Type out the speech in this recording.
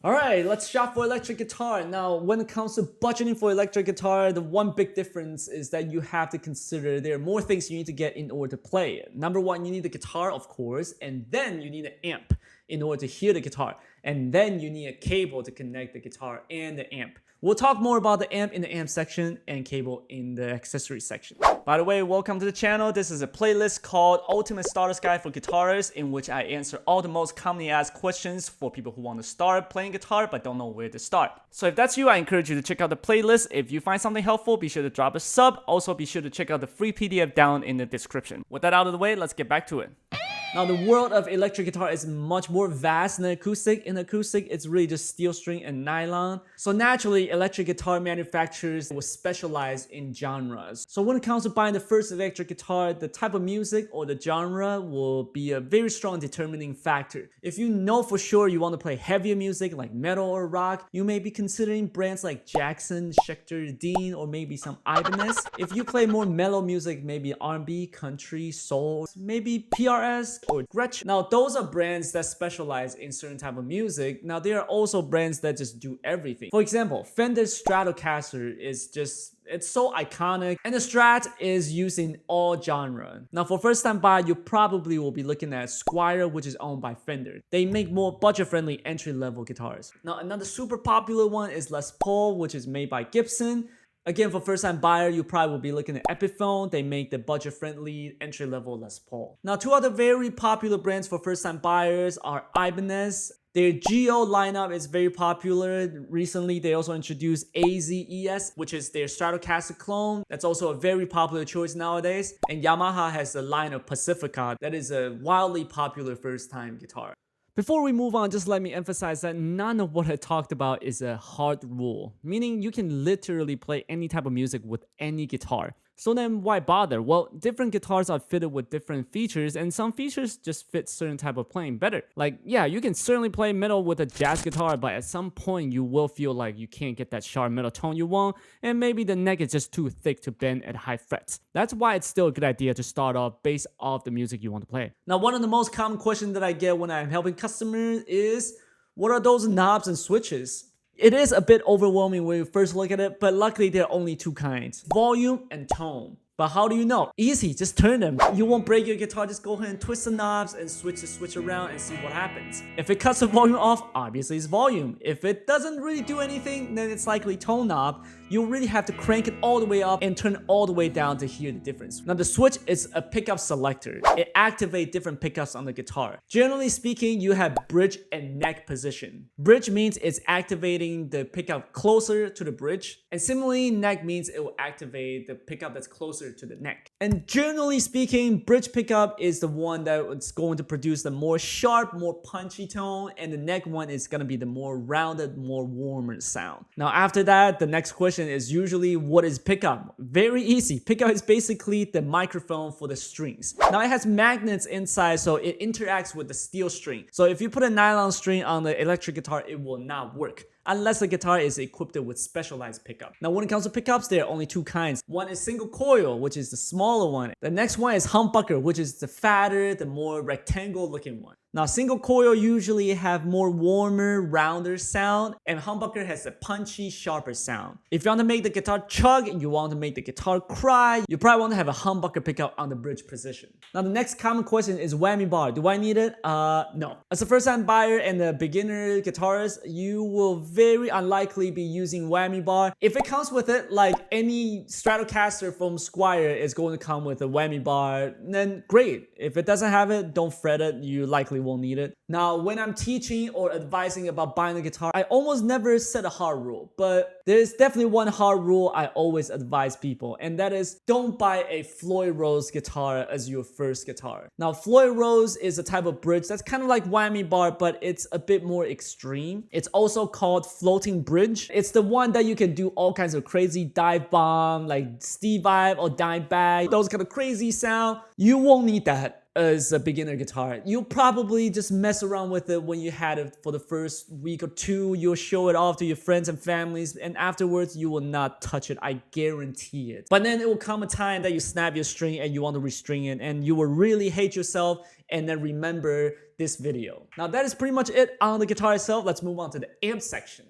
Alright, let's shop for electric guitar. Now, when it comes to budgeting for electric guitar, the one big difference is that you have to consider there are more things you need to get in order to play it. Number one, you need the guitar, of course, and then you need an amp in order to hear the guitar. And then you need a cable to connect the guitar and the amp. We'll talk more about the amp in the amp section and cable in the accessories section. By the way, welcome to the channel. This is a playlist called Ultimate Starter's Guide for Guitarists, in which I answer all the most commonly asked questions for people who want to start playing guitar but don't know where to start. So if that's you, I encourage you to check out the playlist. If you find something helpful, be sure to drop a sub. Also, be sure to check out the free PDF down in the description. With that out of the way, let's get back to it. Now, the world of electric guitar is much more vast than acoustic. In acoustic, it's really just steel string and nylon. So naturally, electric guitar manufacturers will specialize in genres. So when it comes to buying the first electric guitar, the type of music or the genre will be a very strong determining factor. If you know for sure you want to play heavier music like metal or rock, you may be considering brands like Jackson, Schecter, Dean, or maybe some Ibanez. If you play more mellow music, maybe R&B, country, soul, maybe PRS, or Gretsch. Now, those are brands that specialize in certain type of music. Now, there are also brands that just do everything. For example, Fender Stratocaster is just, it's so iconic, and the Strat is used in all genre. Now, for first time buyer, you probably will be looking at Squier, which is owned by Fender. They make more budget-friendly entry-level guitars. Now, another super popular one is Les Paul, which is made by Gibson. Again, for first-time buyer, you probably will be looking at Epiphone. They make the budget-friendly entry-level Les Paul. Now, two other very popular brands for first-time buyers are Ibanez. Their Geo lineup is very popular. Recently, they also introduced AZES, which is their Stratocaster clone. That's also a very popular choice nowadays. And Yamaha has the line of Pacifica that is a wildly popular first-time guitar. Before we move on, just let me emphasize that none of what I talked about is a hard rule, meaning you can literally play any type of music with any guitar. So then why bother? Well, different guitars are fitted with different features, and some features just fit certain type of playing better. Like, yeah, you can certainly play metal with a jazz guitar, but at some point you will feel like you can't get that sharp metal tone you want, and maybe the neck is just too thick to bend at high frets. That's why it's still a good idea to start off based off the music you want to play. Now, one of the most common questions that I get when I'm helping customers is, what are those knobs and switches? It is a bit overwhelming when you first look at it, but luckily there are only two kinds: volume and tone. But how do you know? Easy, just turn them. You won't break your guitar, just go ahead and twist the knobs and switch the switch around and see what happens. If it cuts the volume off, obviously it's volume. If it doesn't really do anything, then it's likely tone knob. You'll really have to crank it all the way up and turn it all the way down to hear the difference. Now, the switch is a pickup selector. It activates different pickups on the guitar. Generally speaking, you have bridge and neck position. Bridge means it's activating the pickup closer to the bridge, and similarly, neck means it will activate the pickup that's closer to the neck. And generally speaking, bridge pickup is the one that's going to produce the more sharp, more punchy tone, and the neck one is going to be the more rounded, more warmer sound. Now, after that, the next question is usually, what is pickup? Very easy. Pickup is basically the microphone for the strings. Now, it has magnets inside, so it interacts with the steel string. So if you put a nylon string on the electric guitar, it will not work unless the guitar is equipped with specialized pickup. Now, when it comes to pickups, there are only two kinds. One is single coil, which is the smaller one. The next one is humbucker, which is the fatter, the more rectangle looking one. Now, single coil usually have more warmer, rounder sound, and humbucker has a punchy, sharper sound. If you want to make the guitar chug and you want to make the guitar cry, you probably want to have a humbucker pickup on the bridge position. Now, the next common question is whammy bar. Do I need it? No. As a first-time buyer and a beginner guitarist, you will very unlikely be using whammy bar. If it comes with it, like any Stratocaster from Squier is going to come with a whammy bar, then great. If it doesn't have it, don't fret it. You likely won't need it. Now, when I'm teaching or advising about buying a guitar, I almost never set a hard rule, but there's definitely one hard rule I always advise people, and that is don't buy a Floyd Rose guitar as your first guitar. Now, Floyd Rose is a type of bridge that's kind of like whammy bar, but it's a bit more extreme. It's also called floating bridge. It's the one that you can do all kinds of crazy dive bomb, like Steve Vai or dive bag, those kind of crazy sound. You won't need that as a beginner guitar. You'll probably just mess around with it when you had it for the first week or two. You'll show it off to your friends and families, and afterwards you will not touch it. I guarantee it. But then it will come a time that you snap your string and you want to restring it, and you will really hate yourself and then remember this video. Now that is pretty much it on the guitar itself. Let's move on to the amp section.